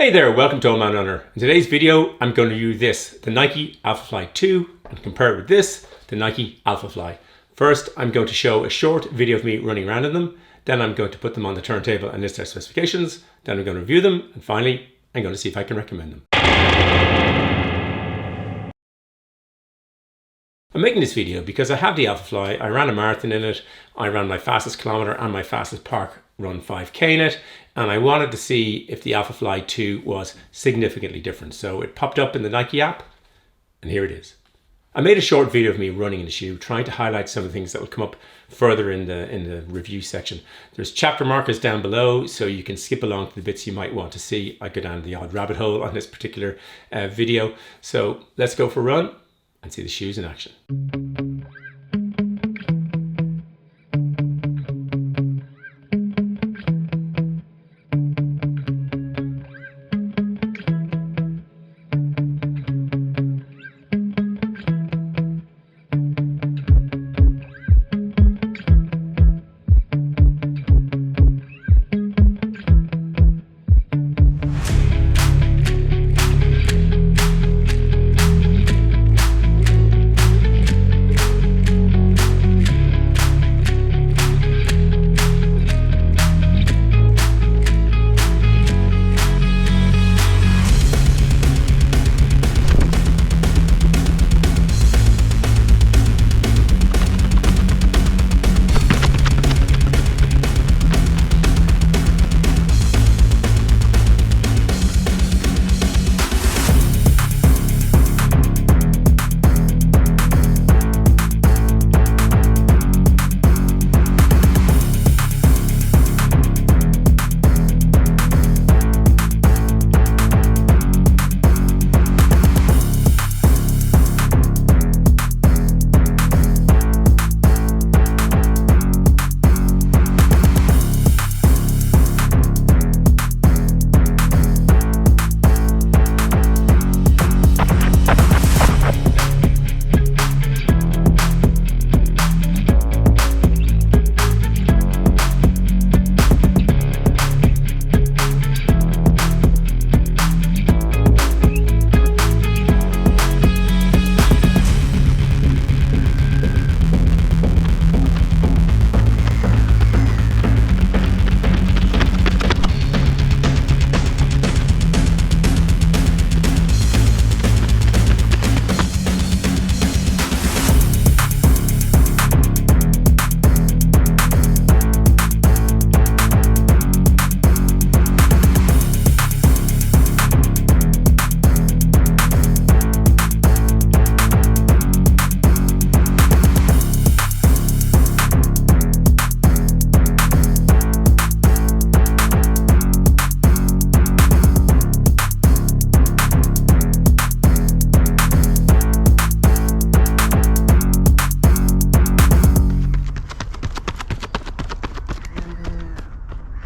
Hey there, welcome to Old Man Runner. In today's video, I'm going to review the Nike Alphafly 2, and compare it with the Nike Alphafly. First, I'm going to show a short video of me running around in them. Then I'm going to put them on the turntable and list their specifications. Then I'm going to review them. And finally, I'm going to see if I can recommend them. I'm making this video because I have the Alphafly. I ran a marathon in it. I ran my fastest kilometer and my fastest park run 5K in it, and I wanted to see if the Alphafly 2 was significantly different. So it popped up in the Nike app, and here it is. I made a short video of me running in the shoe, trying to highlight some of the things that will come up further in the review section. There's chapter markers down below, so you can skip along to the bits you might want to see. I go down the odd rabbit hole on this particular video. So let's go for a run and see the shoes in action.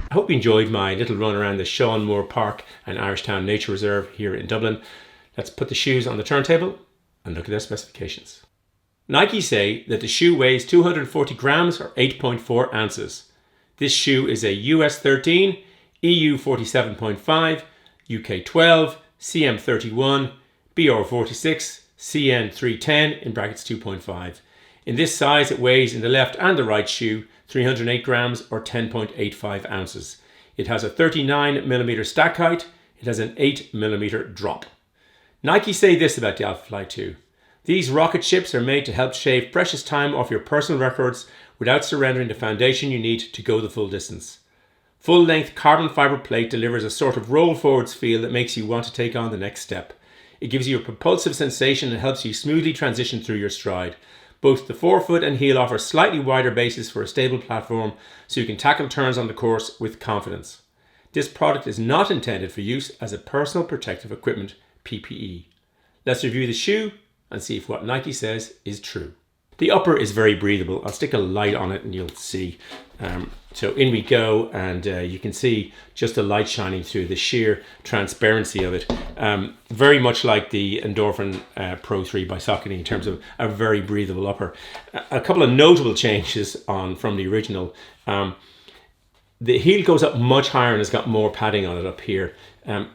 I hope you enjoyed my little run around the Sean Moore Park and Irishtown Nature Reserve here in Dublin. Let's put the shoes on the turntable and look at their specifications. Nike say that the shoe weighs 240 grams or 8.4 ounces. This shoe is a US 13, EU 47.5, UK 12, CM 31, BR 46, CN 310 in brackets 2.5. In this size, it weighs in the left and the right shoe 308 grams or 10.85 ounces. It has a 39mm stack height. It has an 8mm drop. Nike say this about the Alphafly 2. These rocket ships are made to help shave precious time off your personal records without surrendering the foundation you need to go the full distance. Full-length carbon fiber plate delivers a sort of roll forwards feel that makes you want to take on the next step. It gives you a propulsive sensation and helps you smoothly transition through your stride. Both the forefoot and heel offer slightly wider bases for a stable platform so you can tackle turns on the course with confidence. This product is not intended for use as a personal protective equipment, PPE. Let's review the shoe and see if what Nike says is true. The upper is very breathable. I'll stick a light on it and you'll see. So in we go, and you can see just the light shining through, the sheer transparency of it. Very much like the Endorphin Pro 3 by Saucony in terms of a very breathable upper. A couple of notable changes from the original. The heel goes up much higher and has got more padding on it up here.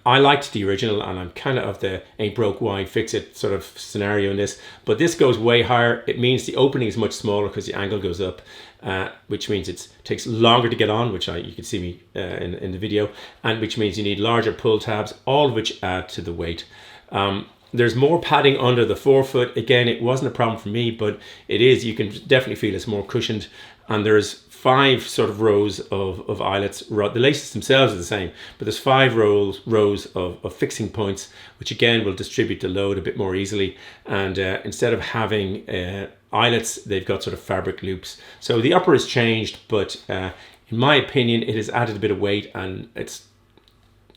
I liked the original, and I'm kind of the ain't broke, why fix it sort of scenario in this, but this goes way higher. It means the opening is much smaller because the angle goes up, which means it takes longer to get on, which you can see me in the video, and which means you need larger pull tabs, all of which add to the weight. There's more padding under the forefoot. Again, it wasn't a problem for me, but it is. You can definitely feel it's more cushioned, and there's 5 sort of rows of eyelets. The laces themselves are the same, but there's 5 rows of fixing points, which again will distribute the load a bit more easily. And instead of having eyelets, they've got sort of fabric loops. So the upper has changed, but in my opinion, it has added a bit of weight, and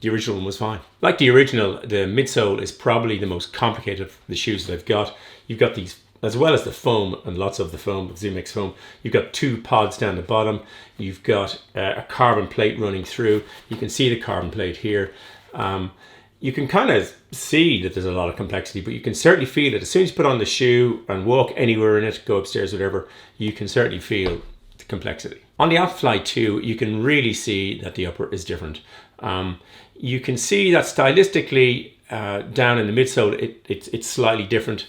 the original one was fine. Like the original, the midsole is probably the most complicated of the shoes that I've got. You've got these, as well as the foam, and lots of the foam, ZoomX foam, you've got 2 pods down the bottom. You've got a carbon plate running through. You can see the carbon plate here. You can kind of see that there's a lot of complexity, but you can certainly feel it. As soon as you put on the shoe and walk anywhere in it, go upstairs, whatever, you can certainly feel the complexity. On the Alphafly 2, you can really see that the upper is different. You can see that stylistically down in the midsole, it's slightly different.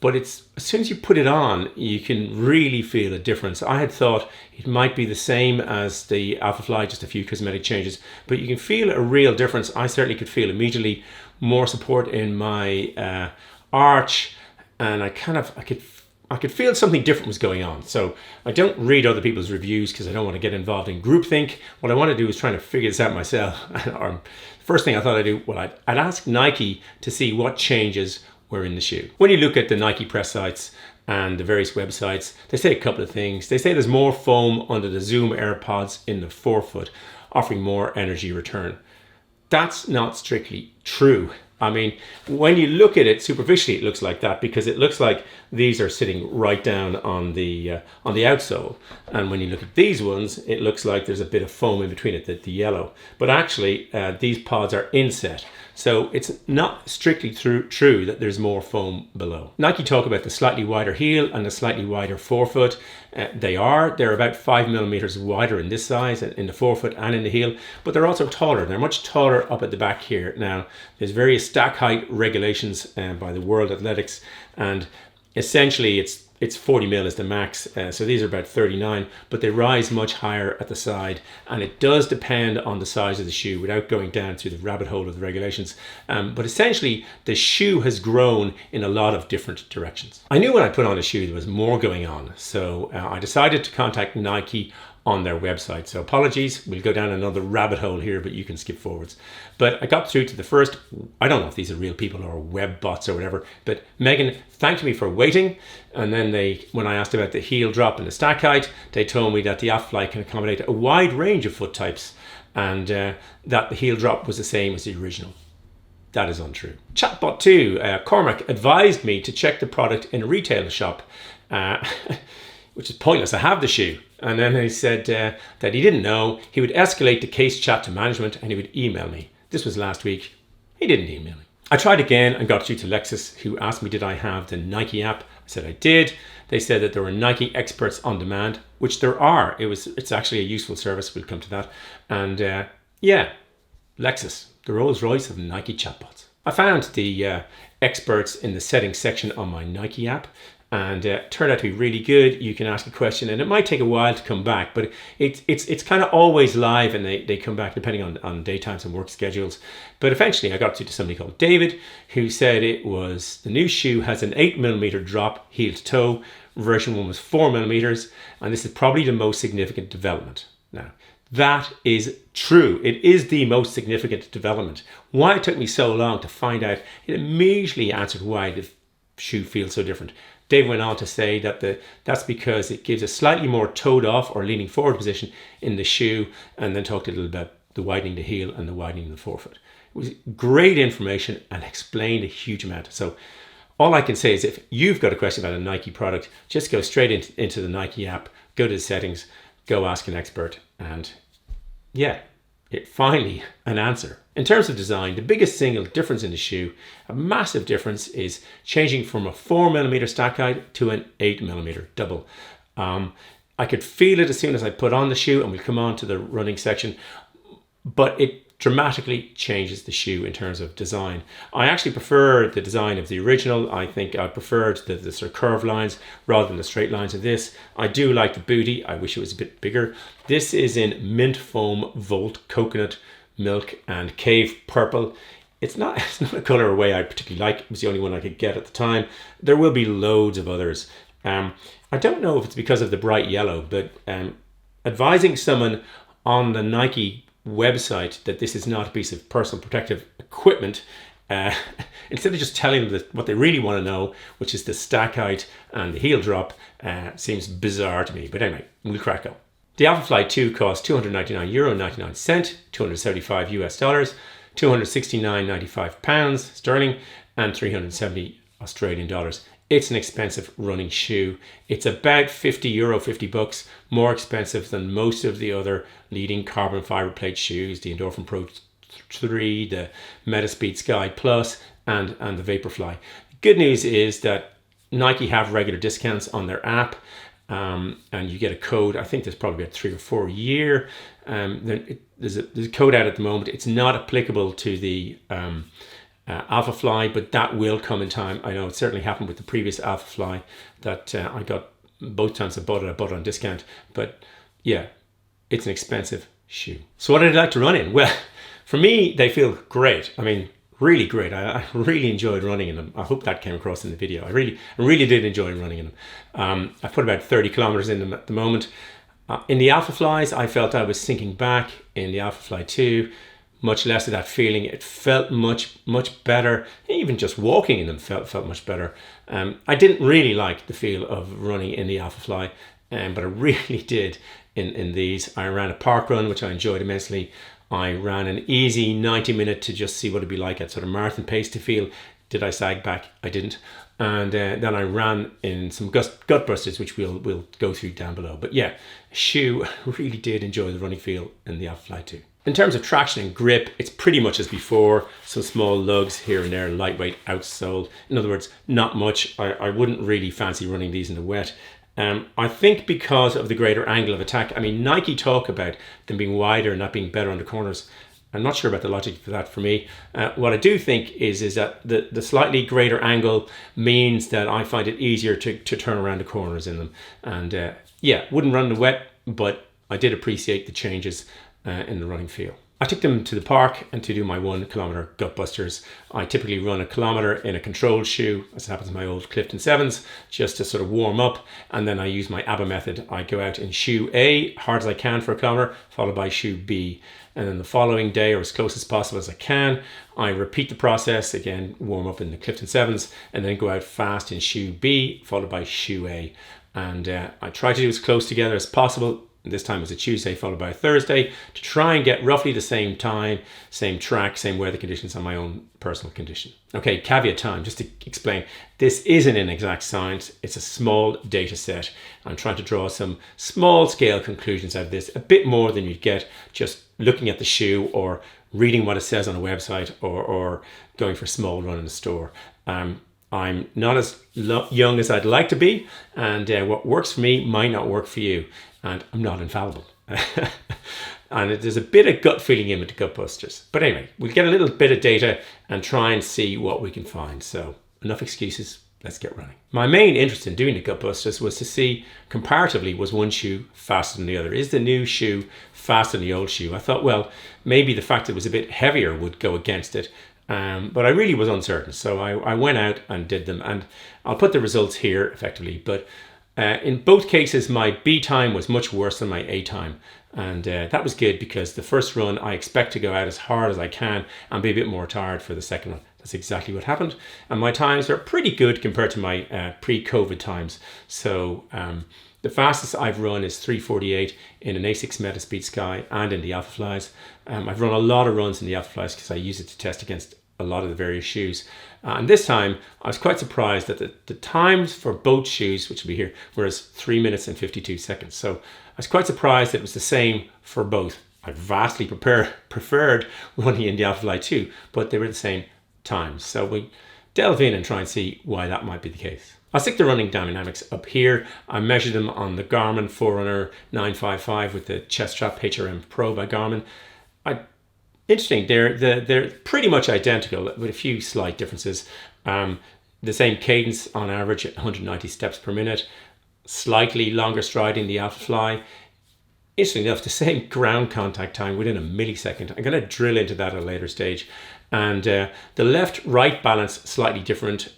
But as soon as you put it on, you can really feel a difference. I had thought it might be the same as the Alphafly, just a few cosmetic changes, but you can feel a real difference. I certainly could feel immediately more support in my arch, and I could feel something different was going on. So I don't read other people's reviews because I don't want to get involved in groupthink. What I want to do is try to figure this out myself. Or first thing I thought I'd do, well, I'd ask Nike to see what changes were in the shoe. When you look at the Nike press sites and the various websites, they say a couple of things. They say there's more foam under the Zoom Air pods in the forefoot, offering more energy return. That's not strictly true. I mean, when you look at it superficially, it looks like that because it looks like these are sitting right down on the outsole. And when you look at these ones, it looks like there's a bit of foam in between it, the yellow. But actually, these pods are inset. So it's not strictly true that there's more foam below. Nike talk about the slightly wider heel and the slightly wider forefoot. They're about 5 millimeters wider in this size, in the forefoot and in the heel, but they're also taller. They're much taller up at the back here. Now, there's various stack height regulations by the World Athletics, and essentially it's 40 mil is the max, so these are about 39, but they rise much higher at the side, and it does depend on the size of the shoe without going down through the rabbit hole of the regulations. But essentially, the shoe has grown in a lot of different directions. I knew when I put on a shoe there was more going on, so I decided to contact Nike on their website. So apologies, we'll go down another rabbit hole here, but you can skip forwards. But I got through to the first, I don't know if these are real people or web bots or whatever, but Megan thanked me for waiting. And then when I asked about the heel drop and the stack height, they told me that the Alphafly can accommodate a wide range of foot types, and that the heel drop was the same as the original. That is untrue. Chatbot 2, Cormac advised me to check the product in a retail shop, which is pointless. I have the shoe. And then he said that he didn't know. He would escalate the case chat to management and he would email me. This was last week. He didn't email me. I tried again and got through to Lexus, who asked me did I have the Nike app. I said I did. They said that there were Nike experts on demand, which there are. It's actually a useful service. We'll come to that. And yeah, Lexus, the Rolls Royce of Nike chatbots. I found the experts in the settings section on my Nike app, and turned out to be really good. You can ask a question and it might take a while to come back, but it's kind of always live, and they come back depending on daytimes and work schedules. But eventually I got to somebody called David, who said it was the new shoe has an 8 millimeter drop heel to toe. Version 1 was 4 millimeters, and this is probably the most significant development. Now, that is true. It is the most significant development. Why it took me so long to find out, it immediately answered why the shoe feels so different. Dave went on to say that that's because it gives a slightly more toed off or leaning forward position in the shoe, and then talked a little about the widening the heel and the widening the forefoot. It was great information and explained a huge amount. So all I can say is if you've got a question about a Nike product, just go straight into the Nike app, go to the settings, go ask an expert, and yeah, finally an answer. In terms of design, the biggest single difference in the shoe, a massive difference, is changing from a 4 millimeter stack height to an 8 millimeter double. I could feel it as soon as I put on the shoe, and we'll come on to the running section, but it dramatically changes the shoe in terms of design. I actually prefer the design of the original. I think I preferred the sort of curved lines rather than the straight lines of this. I do like the booty. I wish it was a bit bigger. This is in mint foam, volt, coconut, milk, and cave purple. It's not a color way I particularly like. It was the only one I could get at the time. There will be loads of others. I don't know if it's because of the bright yellow, but advising someone on the Nike website that this is not a piece of personal protective equipment, instead of just telling them what they really want to know, which is the stack height and the heel drop, seems bizarre to me. But anyway, we'll crack on. The Alphafly 2 cost €299.99, 275 US dollars, 269.95 pounds sterling, and 370 Australian dollars. It's an expensive running shoe. It's about €50, $50 more expensive than most of the other leading carbon fiber plate shoes, the Endorphin Pro 3, the Metaspeed Sky Plus, and the Vaporfly. The good news is that Nike have regular discounts on their app, and you get a code. I think there's probably about 3 or 4 a year. There's a code out at the moment. It's not applicable to the Alphafly, but that will come in time. I know it certainly happened with the previous Alphafly that I got both times I bought it on discount. But yeah, it's an expensive shoe. So what did I like to run in? Well, for me, they feel great. I mean, really great. I really enjoyed running in them. I hope that came across in the video. I really did enjoy running in them. I put about 30 kilometers in them at the moment. In the Alphaflys, I felt I was sinking back. In the Alphafly 2, much less of that feeling. It felt much better. Even just walking in them felt much better. I didn't really like the feel of running in the Alphafly, but I really did in these. I ran a park run, which I enjoyed immensely. I ran an easy 90-minute to just see what it'd be like at sort of marathon pace to feel. Did I sag back? I didn't. And then I ran in some Gutbusters, which we'll go through down below. But yeah, shoe, really did enjoy the running feel in the Alphafly 2. In terms of traction and grip, it's pretty much as before. Some small lugs here and there, lightweight outsole. In other words, not much. I wouldn't really fancy running these in the wet. I think because of the greater angle of attack. I mean, Nike talk about them being wider and not being better on the corners. I'm not sure about the logic for that for me. What I do think is that the slightly greater angle means that I find it easier to turn around the corners in them. And yeah, wouldn't run in the wet, but I did appreciate the changes in the running feel. I took them to the park and to do my 1 kilometer Gutbusters. I typically run a kilometer in a controlled shoe, as happens in my old Clifton 7s, just to sort of warm up. And then I use my ABBA method. I go out in shoe A, hard as I can for a kilometer, followed by shoe B. And then the following day, or as close as possible as I can, I repeat the process, again, warm up in the Clifton 7s, and then go out fast in shoe B, followed by shoe A. And I try to do as close together as possible. This time was a Tuesday followed by a Thursday to try and get roughly the same time, same track, same weather conditions on my own personal condition. Okay, caveat time, just to explain. This isn't an exact science. It's a small data set. I'm trying to draw some small scale conclusions out of this, a bit more than you'd get just looking at the shoe or reading what it says on a website or going for a small run in a store. I'm not as young as I'd like to be, and what works for me might not work for you, and I'm not infallible. And there's a bit of gut feeling in with the Gutbusters. But anyway, we'll get a little bit of data and try and see what we can find. So enough excuses, let's get running. My main interest in doing the Gutbusters was to see, comparatively, was one shoe faster than the other? Is the new shoe faster than the old shoe? I thought, well, maybe the fact that it was a bit heavier would go against it. But I really was uncertain. So I went out and did them. And I'll put the results here effectively. But in both cases, my B time was much worse than my A time. And that was good because the first run, I expect to go out as hard as I can and be a bit more tired for the second one. That's exactly what happened. And my times are pretty good compared to my pre-COVID times. So the fastest I've run is 3:48 in an Asics Metaspeed Sky and in the Alphaflys. I've run a lot of runs in the Alphaflys because I use it to test against a lot of the various shoes. And this time, I was quite surprised that the times for both shoes, which will be here, were as 3 minutes and 52 seconds. So I was quite surprised that it was the same for both. I vastly preferred running in the Alphafly 2, but they were the same times. So we delve in and try and see why that might be the case. I'll stick the running dynamics up here. I measured them on the Garmin Forerunner 955 with the chest strap HRM Pro by Garmin. Interesting, they're pretty much identical with a few slight differences. The same cadence on average at 190 steps per minute, slightly longer stride in the Alphafly. Interesting enough, the same ground contact time within a millisecond. I'm going to drill into that at a later stage. And the left-right balance slightly different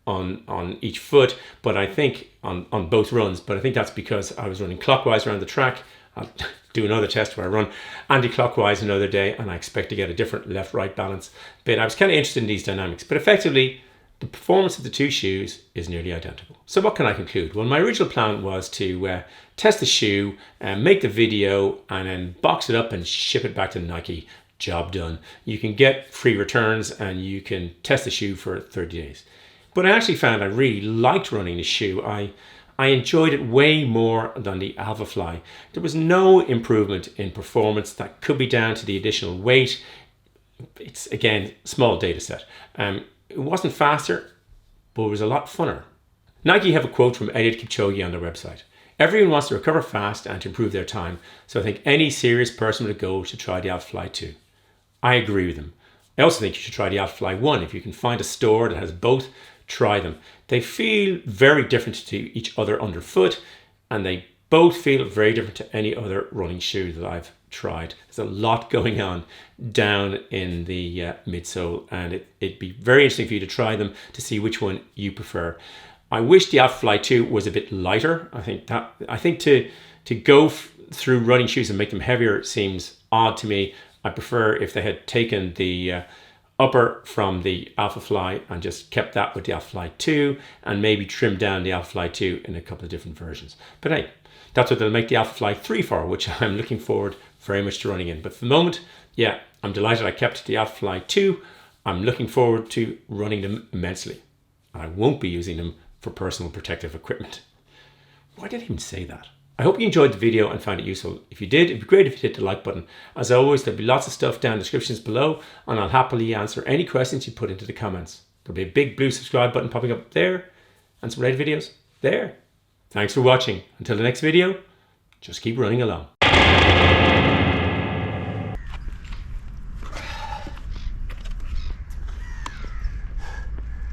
on each foot, but I think on both runs. But I think that's because I was running clockwise around the track. I'll do another test where I run anti-clockwise another day, and I expect to get a different left-right balance. But I was kind of interested in these dynamics. But effectively, the performance of the two shoes is nearly identical. So what can I conclude? Well, my original plan was to test the shoe, make the video, and then box it up and ship it back to Nike. Job done. You can get free returns and you can test the shoe for 30 days. But I actually found I really liked running the shoe. I enjoyed it way more than the Alphafly. There was no improvement in performance. That could be down to the additional weight. It's, again, small data set. It wasn't faster, but it was a lot funner. Nike have a quote from Eliud Kipchoge on their website. Everyone wants to recover fast and to improve their time, so I think any serious person with a goal should try the Alphafly 2. I agree with them. I also think you should try the Alphafly 1. If you can find a store that has both, try them. They feel very different to each other underfoot, and they both feel very different to any other running shoe that I've tried. There's a lot going on down in the midsole, and it'd be very interesting for you to try them to see which one you prefer. I wish the Alphafly 2 was a bit lighter. I think to go through running shoes and make them heavier seems odd to me. I prefer if they had taken the upper from the Alphafly and just kept that with the Alphafly 2 and maybe trimmed down the Alphafly 2 in a couple of different versions. But hey, that's what they'll make the Alphafly 3 for, which I'm looking forward very much to running in. But for the moment, yeah, I'm delighted I kept the Alphafly 2. I'm looking forward to running them immensely. I won't be using them for personal protective equipment. Why did I even say that? I hope you enjoyed the video and found it useful. If you did, it'd be great if you hit the like button. As always, there'll be lots of stuff down in the descriptions below, and I'll happily answer any questions you put into the comments. There'll be a big blue subscribe button popping up there, and some related videos there. Thanks for watching. Until the next video, just keep running along.